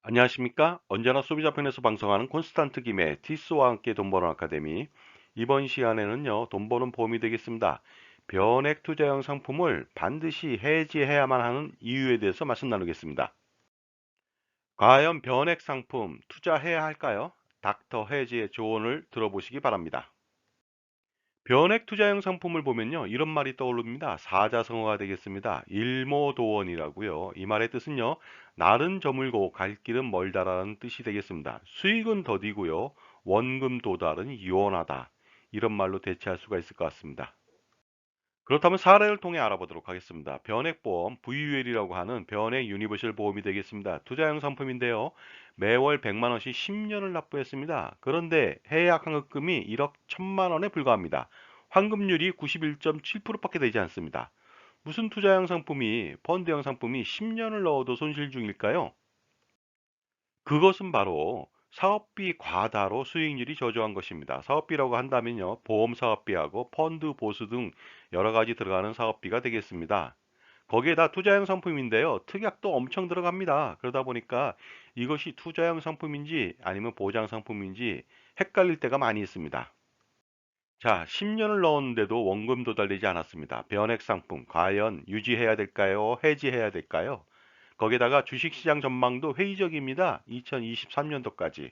안녕하십니까? 언제나 소비자 편에서 방송하는 콘스탄트 김의 티스와 함께 돈 버는 아카데미. 이번 시간에는요, 돈 버는 보험이 되겠습니다. 변액 투자형 상품을 반드시 해지해야만 하는 이유에 대해서 말씀 나누겠습니다. 과연 변액 상품 투자해야 할까요? 닥터 해지의 조언을 들어보시기 바랍니다. 변액 투자형 상품을 보면요, 이런 말이 떠오릅니다. 사자성어가 되겠습니다. 일모도원이라고요. 이 말의 뜻은요, 날은 저물고 갈 길은 멀다라는 뜻이 되겠습니다. 수익은 더디고요, 원금 도달은 유연하다. 이런 말로 대체할 수가 있을 것 같습니다. 그렇다면 사례를 통해 알아보도록 하겠습니다. 변액보험 VUL이라고 하는 변액 유니버셜 보험이 되겠습니다. 투자형 상품인데요. 매월 100만 원씩 10년을 납부했습니다. 그런데 해약 환급금이 1억 1000만 원에 불과합니다. 환급률이 91.7%밖에 되지 않습니다. 무슨 투자형 상품이 펀드형 상품이 10년을 넣어도 손실 중일까요? 그것은 바로 사업비 과다로 수익률이 저조한 것입니다. 사업비라고 한다면요, 보험 사업비하고 펀드 보수 등 여러 가지 들어가는 사업비가 되겠습니다. 거기에다 투자형 상품인데요, 특약도 엄청 들어갑니다. 그러다 보니까 이것이 투자형 상품인지 아니면 보장 상품인지 헷갈릴 때가 많이 있습니다. 자, 10년을 넣었는데도 원금 도달되지 않았습니다. 변액 상품, 과연 유지해야 될까요? 해지해야 될까요? 거기다가 주식시장 전망도 회의적입니다. 2023년도까지.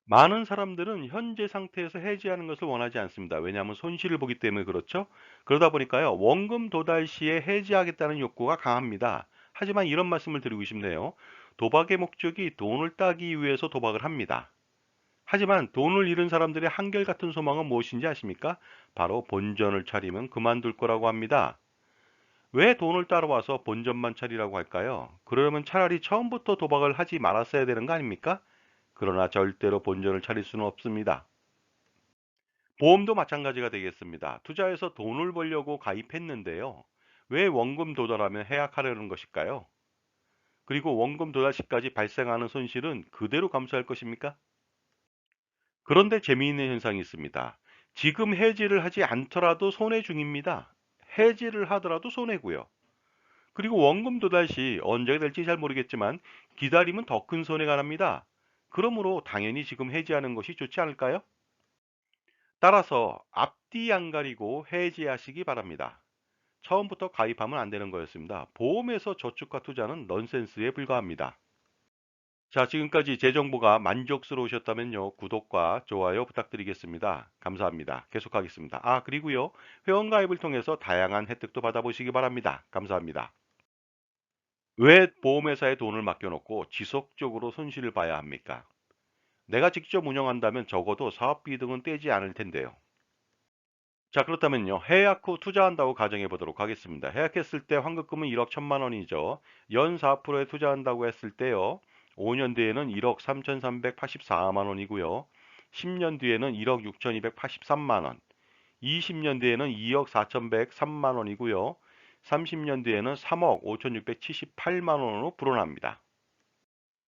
많은 사람들은 현재 상태에서 해지하는 것을 원하지 않습니다. 왜냐하면 손실을 보기 때문에 그렇죠. 그러다 보니까요, 원금 도달 시에 해지하겠다는 욕구가 강합니다. 하지만 이런 말씀을 드리고 싶네요. 도박의 목적이 돈을 따기 위해서 도박을 합니다. 하지만 돈을 잃은 사람들의 한결같은 소망은 무엇인지 아십니까? 바로 본전을 차리면 그만둘 거라고 합니다. 왜 돈을 따라와서 본전만 차리라고 할까요? 그러면 차라리 처음부터 도박을 하지 말았어야 되는 거 아닙니까? 그러나 절대로 본전을 차릴 수는 없습니다. 보험도 마찬가지가 되겠습니다. 투자해서 돈을 벌려고 가입했는데요. 왜 원금 도달하면 해약하려는 것일까요? 그리고 원금 도달 시까지 발생하는 손실은 그대로 감수할 것입니까? 그런데 재미있는 현상이 있습니다. 지금 해지를 하지 않더라도 손해 중입니다. 해지를 하더라도 손해고요. 그리고 원금 도달 시 언제가 될지 잘 모르겠지만 기다리면 더 큰 손해가 납니다. 그러므로 당연히 지금 해지하는 것이 좋지 않을까요? 따라서 앞뒤 안 가리고 해지하시기 바랍니다. 처음부터 가입하면 안 되는 거였습니다. 보험에서 저축과 투자는 넌센스에 불과합니다. 자, 지금까지 제 정보가 만족스러우셨다면요, 구독과 좋아요 부탁드리겠습니다. 감사합니다. 계속하겠습니다. 아, 그리고요, 회원가입을 통해서 다양한 혜택도 받아보시기 바랍니다. 감사합니다. 왜 보험회사에 돈을 맡겨놓고 지속적으로 손실을 봐야 합니까? 내가 직접 운영한다면 적어도 사업비 등은 떼지 않을 텐데요. 자, 그렇다면요, 해약 후 투자한다고 가정해 보도록 하겠습니다. 해약했을 때 환급금은 1억 1000만 원이죠. 연 4%에 투자한다고 했을 때요, 5년 뒤에는 1억 3384만 원이고요. 10년 뒤에는 1억 6283만 원, 20년 뒤에는 2억 4103만 원이고요. 30년 뒤에는 3억 5678만 원으로 불어납니다.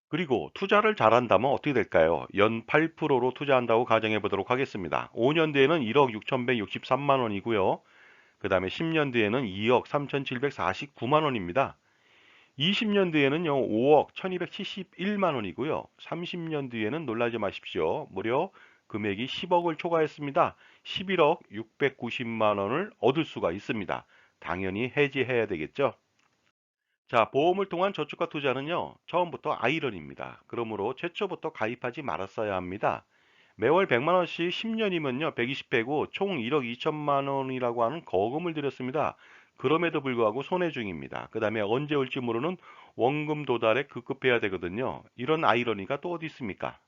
그리고 투자를 잘한다면 어떻게 될까요? 연 8%로 투자한다고 가정해 보도록 하겠습니다. 5년 뒤에는 1억 6163만 원이고요. 그 다음에 10년 뒤에는 2억 3749만 원입니다. 20년 뒤에는요, 5억 1271만 원이고요. 30년 뒤에는 놀라지 마십시오. 무려 금액이 10억을 초과했습니다. 11억 690만 원을 얻을 수가 있습니다. 당연히 해지해야 되겠죠. 자, 보험을 통한 저축과 투자는요, 처음부터 아이러니입니다. 그러므로 최초부터 가입하지 말았어야 합니다. 매월 100만 원씩 10년이면요, 120회고 총 1억 2천만 원이라고 하는 거금을 들였습니다. 그럼에도 불구하고 손해 중입니다. 그 다음에 언제 올지 모르는 원금 도달에 급급해야 되거든요. 이런 아이러니가 또 어디 있습니까?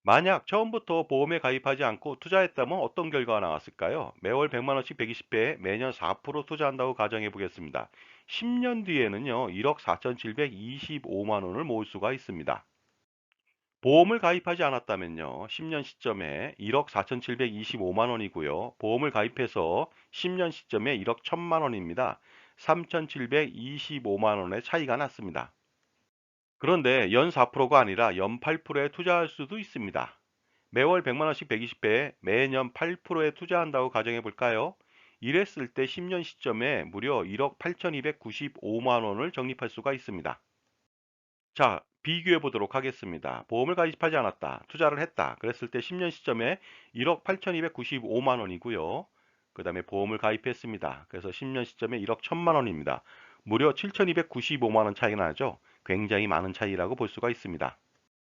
만약 처음부터 보험에 가입하지 않고 투자했다면 어떤 결과가 나왔을까요? 매월 100만 원씩 120배, 매년 4% 투자한다고 가정해 보겠습니다. 10년 뒤에는요, 1억 4,725만 원을 모을 수가 있습니다. 보험을 가입하지 않았다면요, 10년 시점에 1억 4,725만 원이고요. 보험을 가입해서 10년 시점에 1억 1천만 원입니다. 3,725만 원의 차이가 났습니다. 그런데 연 4%가 아니라 연 8%에 투자할 수도 있습니다. 매월 100만 원씩 120배, 매년 8%에 투자한다고 가정해 볼까요? 이랬을 때 10년 시점에 무려 1억 8,295만 원을 적립할 수가 있습니다. 자, 비교해 보도록 하겠습니다. 보험을 가입하지 않았다. 투자를 했다. 그랬을 때 10년 시점에 1억 8,295만 원이고요. 그 다음에 보험을 가입했습니다. 그래서 10년 시점에 1억 1천만 원입니다. 무려 7,295만 원 차이가 나죠. 굉장히 많은 차이라고 볼 수가 있습니다.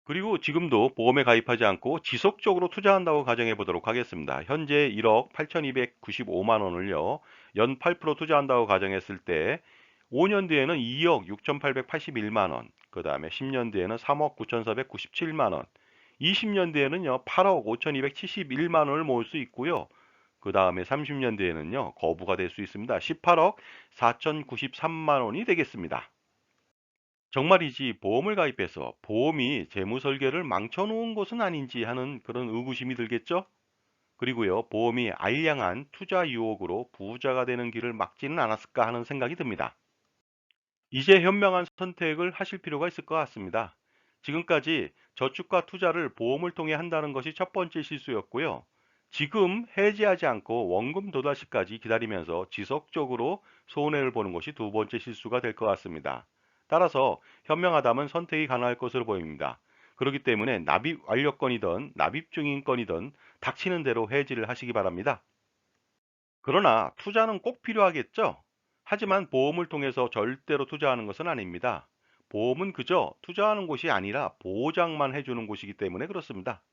그리고 지금도 보험에 가입하지 않고 지속적으로 투자한다고 가정해 보도록 하겠습니다. 현재 1억 8,295만 원을요, 연 8% 투자한다고 가정했을 때 5년 뒤에는 2억 6,881만 원, 그 다음에 10년 뒤에는 3억 9,497만 원, 20년 뒤에는요, 8억 5,271만 원을 모을 수 있고요. 그 다음에 30년 뒤에는요, 거부가 될 수 있습니다. 18억 4,093만 원이 되겠습니다. 정말이지 보험을 가입해서 보험이 재무 설계를 망쳐놓은 것은 아닌지 하는 그런 의구심이 들겠죠? 그리고요, 보험이 알량한 투자 유혹으로 부자가 되는 길을 막지는 않았을까 하는 생각이 듭니다. 이제 현명한 선택을 하실 필요가 있을 것 같습니다. 지금까지 저축과 투자를 보험을 통해 한다는 것이 첫 번째 실수였고요. 지금 해지하지 않고 원금 도달 시까지 기다리면서 지속적으로 손해를 보는 것이 두 번째 실수가 될 것 같습니다. 따라서 현명하다면 선택이 가능할 것으로 보입니다. 그렇기 때문에 납입 완료건이든 납입 중인 건이든 닥치는 대로 해지를 하시기 바랍니다. 그러나 투자는 꼭 필요하겠죠? 하지만 보험을 통해서 절대로 투자하는 것은 아닙니다. 보험은 그저 투자하는 곳이 아니라 보장만 해주는 곳이기 때문에 그렇습니다.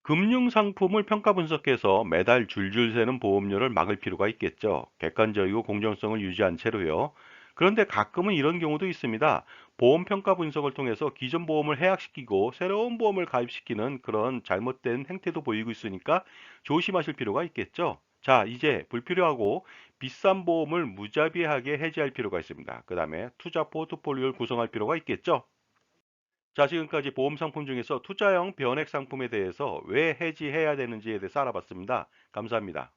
금융상품을 평가 분석해서 매달 줄줄 새는 보험료를 막을 필요가 있겠죠. 객관적이고 공정성을 유지한 채로요. 그런데 가끔은 이런 경우도 있습니다. 보험 평가 분석을 통해서 기존 보험을 해약시키고 새로운 보험을 가입시키는 그런 잘못된 행태도 보이고 있으니까 조심하실 필요가 있겠죠. 자, 이제 불필요하고 비싼 보험을 무자비하게 해지할 필요가 있습니다. 그 다음에 투자 포트폴리오를 구성할 필요가 있겠죠. 자, 지금까지 보험 상품 중에서 투자형 변액 상품에 대해서 왜 해지해야 되는지에 대해서 알아봤습니다. 감사합니다.